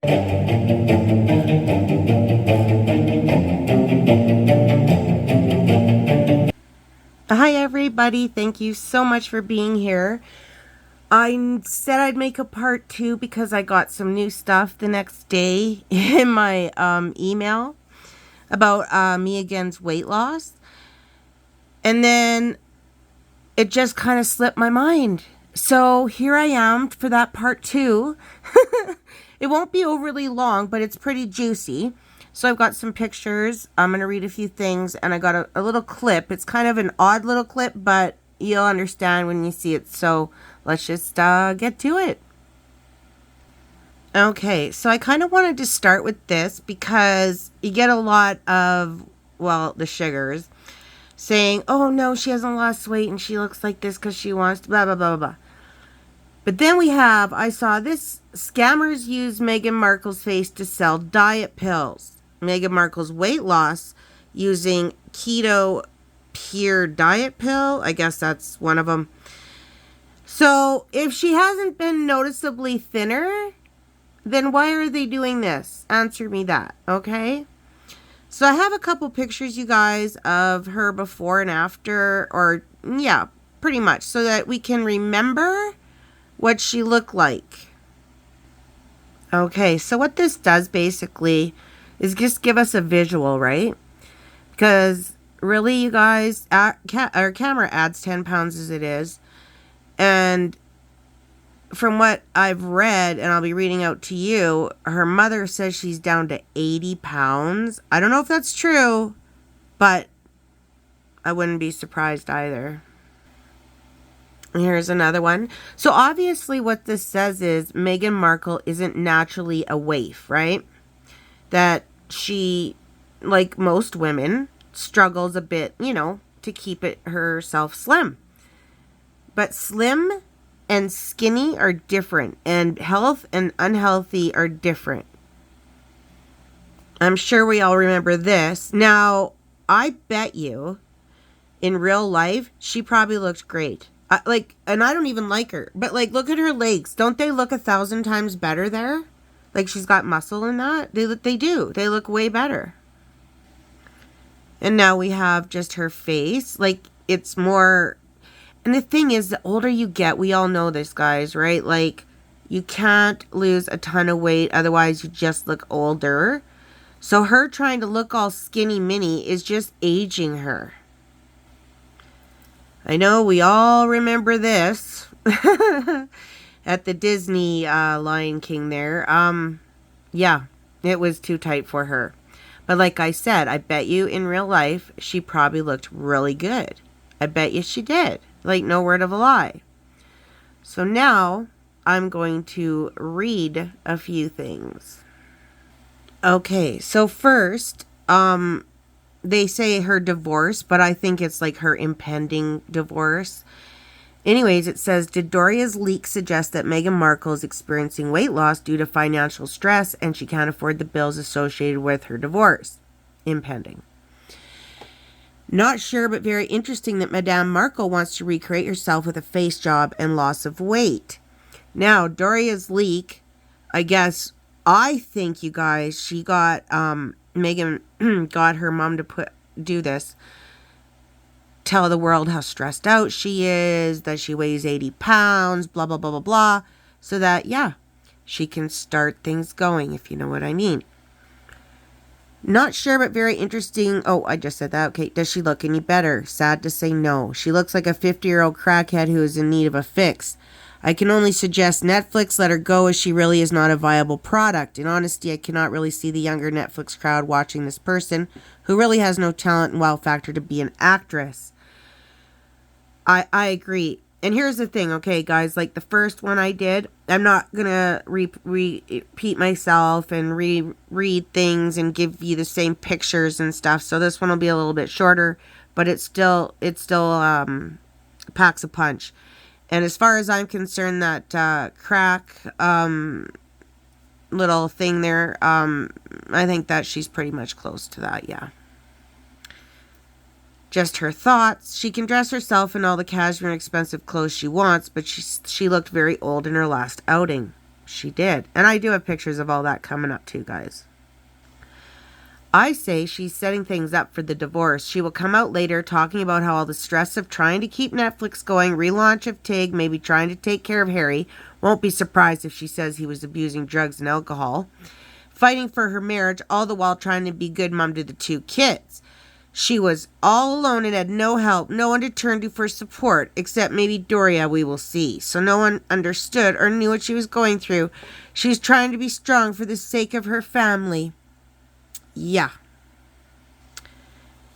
Hi everybody, thank you so much for being here. I said I'd make a part 2 because I got some new stuff the next day in my email about MEGHAN's weight loss. And then it just kind of slipped my mind. So here I am for that part 2. It won't be overly long, but it's pretty juicy. So I've got some pictures. I'm going to read a few things, and I got a little clip. It's kind of an odd little clip, but you'll understand when you see it. So let's just get to it. Okay, so I kind of wanted to start with this because you get a lot of, well, the sugars saying, oh no, she hasn't lost weight and she looks like this because she wants to blah, blah, blah, blah. But then I saw this, scammers use Meghan Markle's face to sell diet pills. Meghan Markle's weight loss using keto pure diet pill. I guess that's one of them. So if she hasn't been noticeably thinner, then why are they doing this? Answer me that, okay? So I have a couple pictures, you guys, of her before and after, or yeah, pretty much, so that we can remember what she looked like. Okay, so what this does basically is just give us a visual, right? Because really, you guys, our camera adds 10 pounds as it is. And from what I've read, and I'll be reading out to you, her mother says she's down to 80 pounds. I don't know if that's true, but I wouldn't be surprised either. Here's another one. So obviously what this says is Meghan Markle isn't naturally a waif, right? That she, like most women, struggles a bit, to keep herself slim. But slim and skinny are different, and health and unhealthy are different. I'm sure we all remember this. Now, I bet you in real life, she probably looked great. And I don't even like her, but look at her legs. Don't they look 1,000 times better there? Like she's got muscle in that. They do. They look way better. And now we have just her face. Like it's more. And the thing is, the older you get, we all know this, guys, right? Like you can't lose a ton of weight, otherwise you just look older. So her trying to look all skinny mini is just aging her. I know we all remember this at the Disney Lion King there. Yeah, it was too tight for her. But like I said, I bet you in real life, she probably looked really good. I bet you she did. Like no word of a lie. So now I'm going to read a few things. Okay, so first, they say her divorce, but I think it's like her impending divorce. Anyways, it says, did Doria's leak suggest that Meghan Markle is experiencing weight loss due to financial stress and she can't afford the bills associated with her divorce? Impending. Not sure, but very interesting that Madame Markle wants to recreate herself with a face job and loss of weight. Now, Doria's leak, I think, you guys, she got, Meghan got her mom to do this. Tell the world how stressed out she is, that she weighs 80 pounds, blah, blah, blah, blah, blah. So that, yeah, she can start things going, if you know what I mean. Not sure, but very interesting. Oh, I just said that. Okay, does she look any better? Sad to say no. She looks like a 50-year-old crackhead who is in need of a fix. I can only suggest Netflix let her go as she really is not a viable product. In honesty, I cannot really see the younger Netflix crowd watching this person who really has no talent and wow factor to be an actress. I agree. And here's the thing, okay, guys, like the first one I did, I'm not going to repeat myself and reread things and give you the same pictures and stuff. So this one will be a little bit shorter, but it still packs a punch. And as far as I'm concerned, that crack little thing there, I think that she's pretty much close to that, yeah. Just her thoughts. She can dress herself in all the cashmere and expensive clothes she wants, but she looked very old in her last outing. she did. And I do have pictures of all that coming up too, guys. I say she's setting things up for the divorce. She will come out later talking about how all the stress of trying to keep Netflix going, relaunch of Tig, maybe trying to take care of Harry. Won't be surprised if she says he was abusing drugs and alcohol. Fighting for her marriage, all the while trying to be good mom to the 2 kids. She was all alone and had no help, no one to turn to for support, except maybe Doria, we will see. So no one understood or knew what she was going through. She was trying to be strong for the sake of her family. Yeah.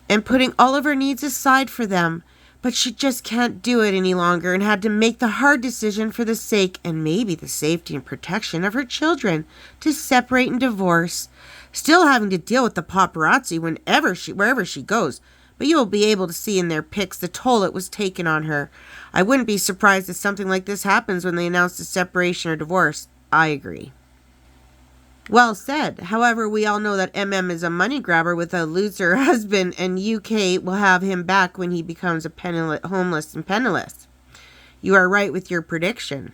And putting all of her needs aside for them. But she just can't do it any longer and had to make the hard decision for the sake and maybe the safety and protection of her children to separate and divorce. Still having to deal with the paparazzi wherever she goes. But you will be able to see in their pics the toll it was taken on her. I wouldn't be surprised if something like this happens when they announce a separation or divorce. I agree. Well said. However, we all know that is a money grabber with a loser husband, and UK will have him back when he becomes homeless and penniless. You are right with your prediction.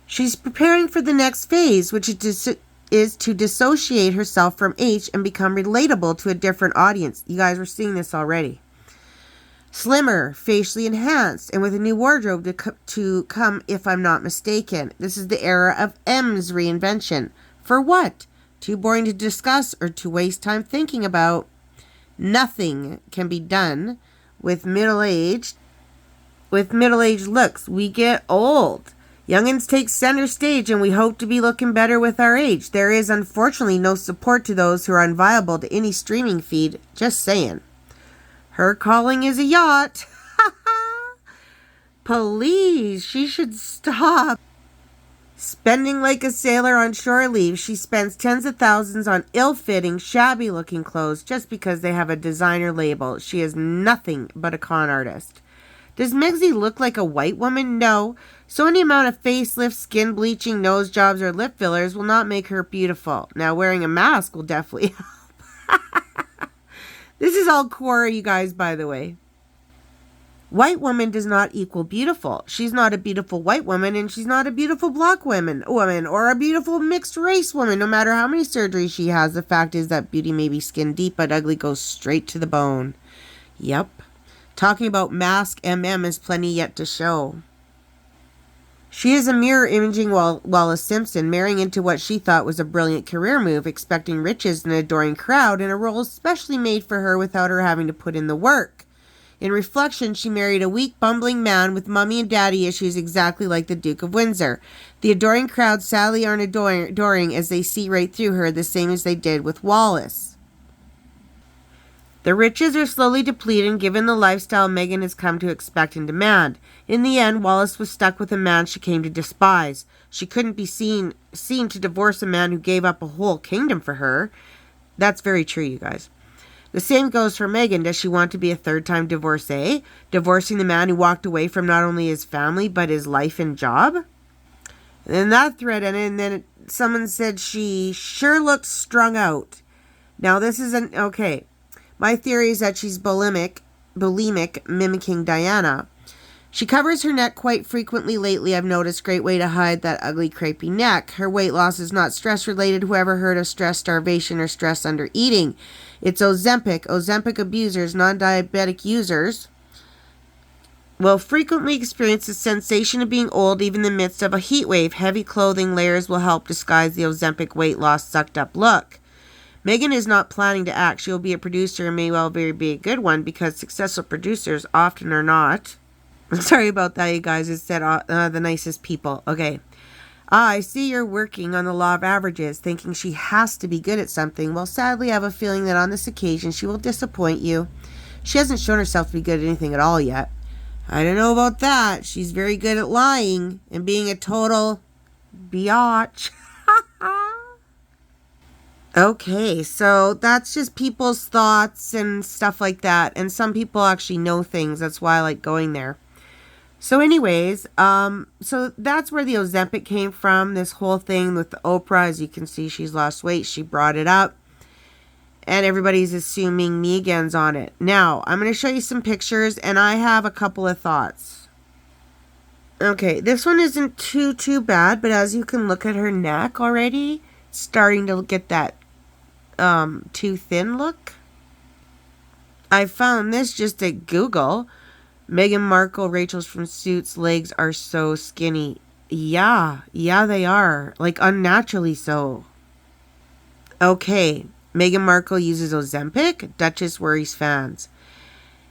She's preparing for the next phase, which is to dissociate herself from H and become relatable to a different audience. You guys were seeing this already. Slimmer, facially enhanced, and with a new wardrobe to come, if I'm not mistaken. This is the era of M's reinvention. For what? Too boring to discuss or to waste time thinking about? Nothing can be done with middle-aged looks. We get old. Youngins take center stage and we hope to be looking better with our age. There is unfortunately no support to those who are unviable to any streaming feed. Just saying. Her calling is a yacht. Please, she should stop. Spending like a sailor on shore leave, she spends tens of thousands on ill-fitting, shabby-looking clothes just because they have a designer label. She is nothing but a con artist. Does Megsy look like a white woman? No. So any amount of facelift, skin bleaching, nose jobs, or lip fillers will not make her beautiful. Now, wearing a mask will definitely help. This is all Cora, you guys, by the way. White woman does not equal beautiful. She's not a beautiful white woman, and she's not a beautiful black woman or a beautiful mixed race woman, no matter how many surgeries she has. The fact is that beauty may be skin deep, but ugly goes straight to the bone. Yep. Talking about mask is plenty yet to show. She is a mirror imaging Wallace Simpson, marrying into what she thought was a brilliant career move, expecting riches and an adoring crowd, and a role especially made for her without her having to put in the work. In reflection, she married a weak, bumbling man with mummy and daddy issues exactly like the Duke of Windsor. The adoring crowd sadly aren't adoring as they see right through her, the same as they did with Wallace. The riches are slowly depleting given the lifestyle Meghan has come to expect and demand. In the end, Wallace was stuck with a man she came to despise. She couldn't be seen to divorce a man who gave up a whole kingdom for her. That's very true, you guys. The same goes for Meghan. Does she want to be a third-time divorcee? Divorcing the man who walked away from not only his family, but his life and job? And then that thread ended, and then someone said she sure looks strung out. Now, this isn't... Okay. My theory is that she's bulimic, mimicking Diana. She covers her neck quite frequently lately, I've noticed. Great way to hide that ugly, crepey neck. Her weight loss is not stress-related. Whoever heard of stress starvation or stress under eating? It's Ozempic. Ozempic abusers, non-diabetic users, will frequently experience the sensation of being old even in the midst of a heat wave. Heavy clothing layers will help disguise the Ozempic weight loss sucked-up look. Meghan is not planning to act. She will be a producer and may well be a good one because successful producers often are not. I'm sorry about that, you guys. It said the nicest people. Okay. I see you're working on the law of averages, thinking she has to be good at something. Well, sadly, I have a feeling that on this occasion she will disappoint you. She hasn't shown herself to be good at anything at all yet. I don't know about that. She's very good at lying and being a total biatch. Okay, so that's just people's thoughts and stuff like that. And some people actually know things. That's why I like going there. So anyways, so that's where the Ozempic came from. This whole thing with the Oprah, as you can see, she's lost weight. She brought it up. And everybody's assuming MEGHAN's on it. Now, I'm going to show you some pictures, and I have a couple of thoughts. Okay, this one isn't too bad, but as you can look at her neck already, it's starting to get that too thin look. I found this just at Google. Meghan Markle, Rachel's from Suits, legs are so skinny. Yeah, they are. Like unnaturally so. Okay, Meghan Markle uses Ozempic. Duchess worries fans.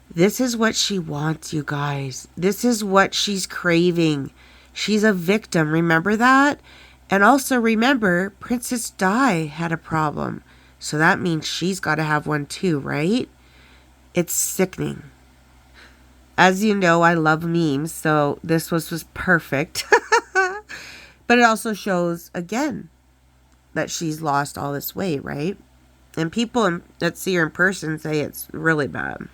This is what she wants, you guys. This is what she's craving. She's a victim. Remember that? And also remember, Princess Di had a problem. So that means she's got to have one too, right? It's sickening. As you know, I love memes, so this was perfect. But it also shows, again, that she's lost all this weight, right? And people that see her in person say it's really bad.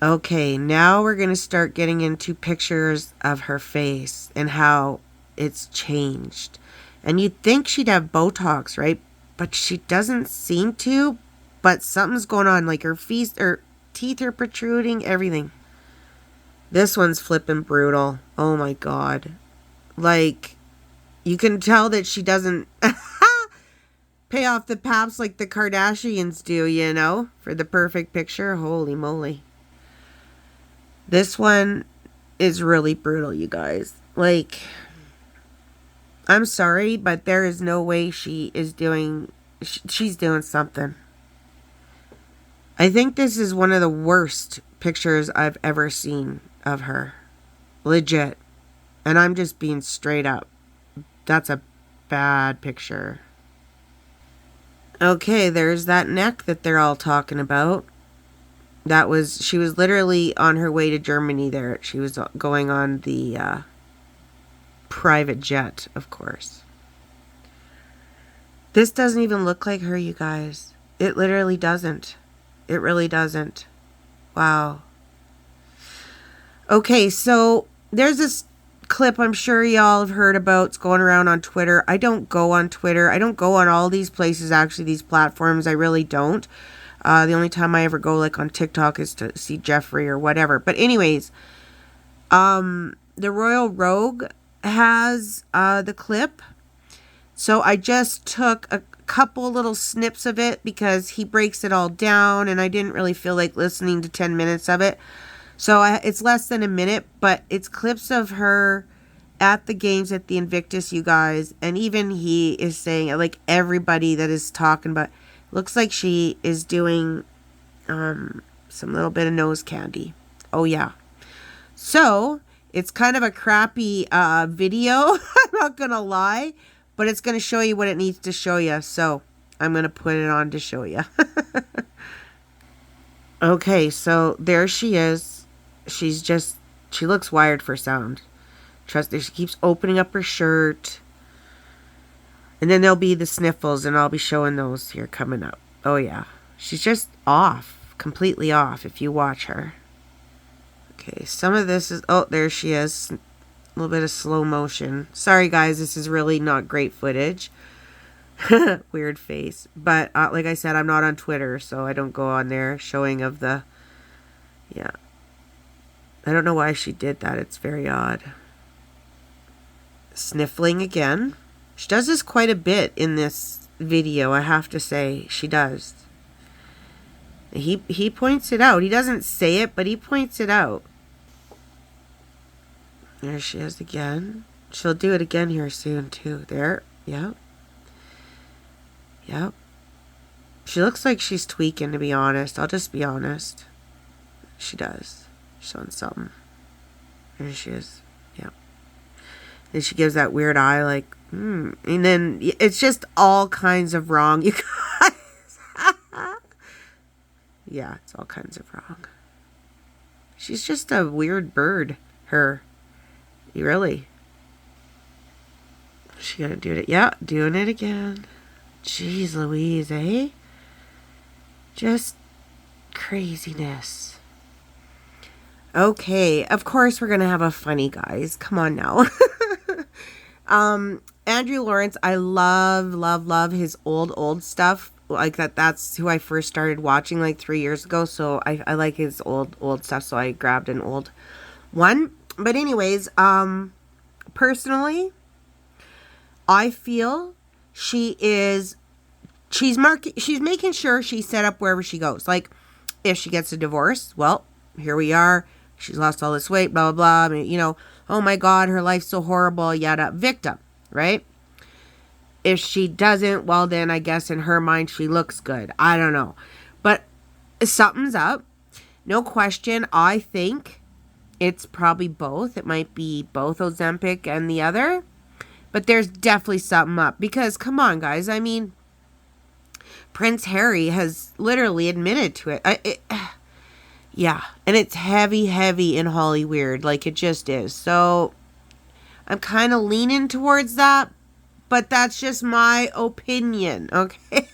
Okay, now we're going to start getting into pictures of her face and how it's changed. And you'd think she'd have Botox, right? But she doesn't seem to. But something's going on, like her teeth are protruding, everything. This one's flipping brutal. Oh my God. Like, you can tell that she doesn't pay off the paps like the Kardashians do, you know, for the perfect picture. Holy moly. This one is really brutal, you guys. Like, I'm sorry, but there is no way she's doing something. I think this is one of the worst pictures I've ever seen of her. Legit. And I'm just being straight up. That's a bad picture. Okay, there's that neck that they're all talking about. She was literally on her way to Germany there. She was going on the private jet, of course. This doesn't even look like her, you guys. It literally doesn't. It really doesn't. Wow. Okay, so there's this clip I'm sure y'all have heard about. It's going around on Twitter. I don't go on Twitter. I don't go on all these places, actually, these platforms. I really don't. The only time I ever go, like, on TikTok is to see Jeffrey or whatever. But anyways, the Royal Rogue has the clip. So I just took a couple little snips of it because he breaks it all down, and I didn't really feel like listening to 10 minutes of it. So it's less than a minute, but it's clips of her at the games at the Invictus, you guys. And even he is saying, like, everybody that is talking about, looks like she is doing some little bit of nose candy. Oh, yeah. So it's kind of a crappy video. I'm not going to lie. But it's going to show you what it needs to show you. So I'm going to put it on to show you. Okay, so there she is. She looks wired for sound. Trust me, she keeps opening up her shirt. And then there'll be the sniffles, and I'll be showing those here coming up. Oh, yeah. She's just off. Completely off if you watch her. Okay, some of this is... Oh, there she is. A little bit of slow motion. Sorry, guys. This is really not great footage. Weird face. But, like I said, I'm not on Twitter, so I don't go on there showing of the... Yeah. I don't know why she did that. It's very odd. Sniffling again. She does this quite a bit in this video, I have to say. She does. He points it out. He doesn't say it, but he points it out. There she is again. She'll do it again here soon, too. There. Yep. Yep. She looks like she's tweaking, to be honest. I'll just be honest. She does. Showing something. There she is. Yep. And she gives that weird eye, like, And then it's just all kinds of wrong, you guys. Yeah, it's all kinds of wrong. She's just a weird bird, her. Really? She gonna do it? Yeah, doing it again. Jeez Louise, eh? Just craziness. Okay, of course we're gonna have a funny, guys. Come on now. Andrew Lawrence, I love his old stuff. Like that's who I first started watching like 3 years ago. So I like his old stuff. So I grabbed an old one. But anyways, personally, I feel she's making sure she's set up wherever she goes. Like, if she gets a divorce, well, here we are. She's lost all this weight, blah, blah, blah. I mean, you know, oh my God, her life's so horrible, yada, victim, right? If she doesn't, well, then I guess in her mind she looks good. I don't know. But something's up. No question. I think it's probably both. It might be both Ozempic and the other. But there's definitely something up. Because, come on, guys. I mean, Prince Harry has literally admitted to it. Yeah. And it's heavy, heavy in Hollyweird. Like, it just is. So, I'm kind of leaning towards that. But that's just my opinion, okay?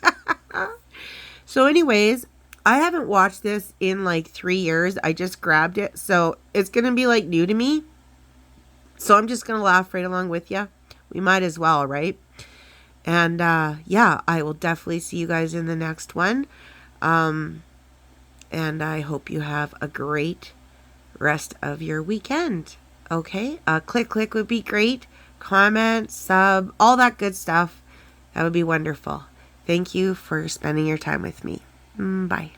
So anyways, I haven't watched this in like 3 years. I just grabbed it. So it's going to be like new to me. So I'm just going to laugh right along with you. We might as well, right? And yeah, I will definitely see you guys in the next one. And I hope you have a great rest of your weekend. Okay? Click would be great. Comment, sub, all that good stuff. That would be wonderful. Thank you for spending your time with me. Bye.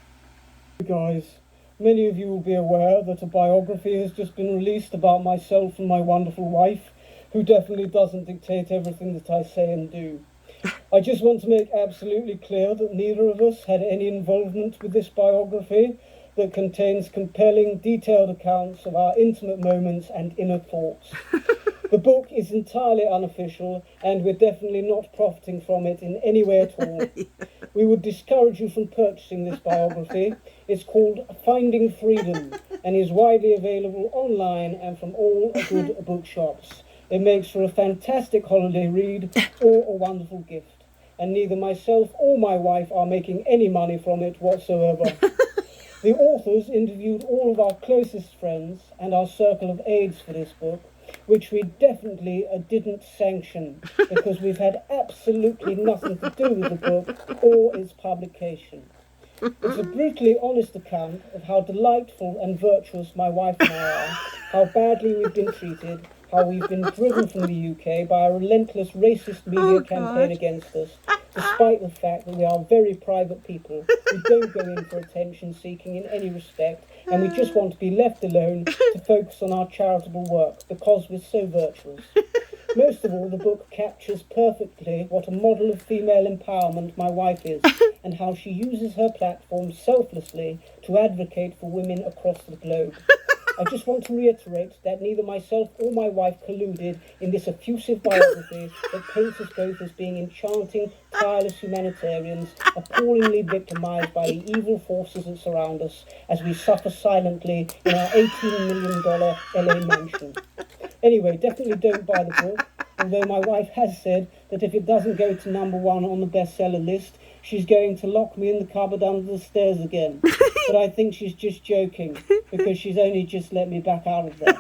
Hey guys, many of you will be aware that a biography has just been released about myself and my wonderful wife, who definitely doesn't dictate everything that I say and do. I just want to make absolutely clear that neither of us had any involvement with this biography that contains compelling, detailed accounts of our intimate moments and inner thoughts. The book is entirely unofficial, and we're definitely not profiting from it in any way at all. We would discourage you from purchasing this biography. It's called Finding Freedom, and is widely available online and from all good bookshops. It makes for a fantastic holiday read or a wonderful gift, and neither myself or my wife are making any money from it whatsoever. The authors interviewed all of our closest friends and our circle of aides for this book, which we definitely didn't sanction, because we've had absolutely nothing to do with the book or its publication. It's a brutally honest account of how delightful and virtuous my wife and I are, how badly we've been treated, how we've been driven from the UK by a relentless racist media campaign against us, despite the fact that we are very private people who don't go in for attention seeking in any respect, and we just want to be left alone to focus on our charitable work because we're so virtuous. Most of all, the book captures perfectly what a model of female empowerment my wife is, and how she uses her platform selflessly to advocate for women across the globe. I just want to reiterate that neither myself or my wife colluded in this effusive biography that paints us both as being enchanting, tireless humanitarians, appallingly victimized by the evil forces that surround us as we suffer silently in our $18 million LA mansion. Anyway, definitely don't buy the book, although my wife has said that if it doesn't go to #1 on the bestseller list, she's going to lock me in the cupboard under the stairs again. But I think she's just joking, because she's only just let me back out of there.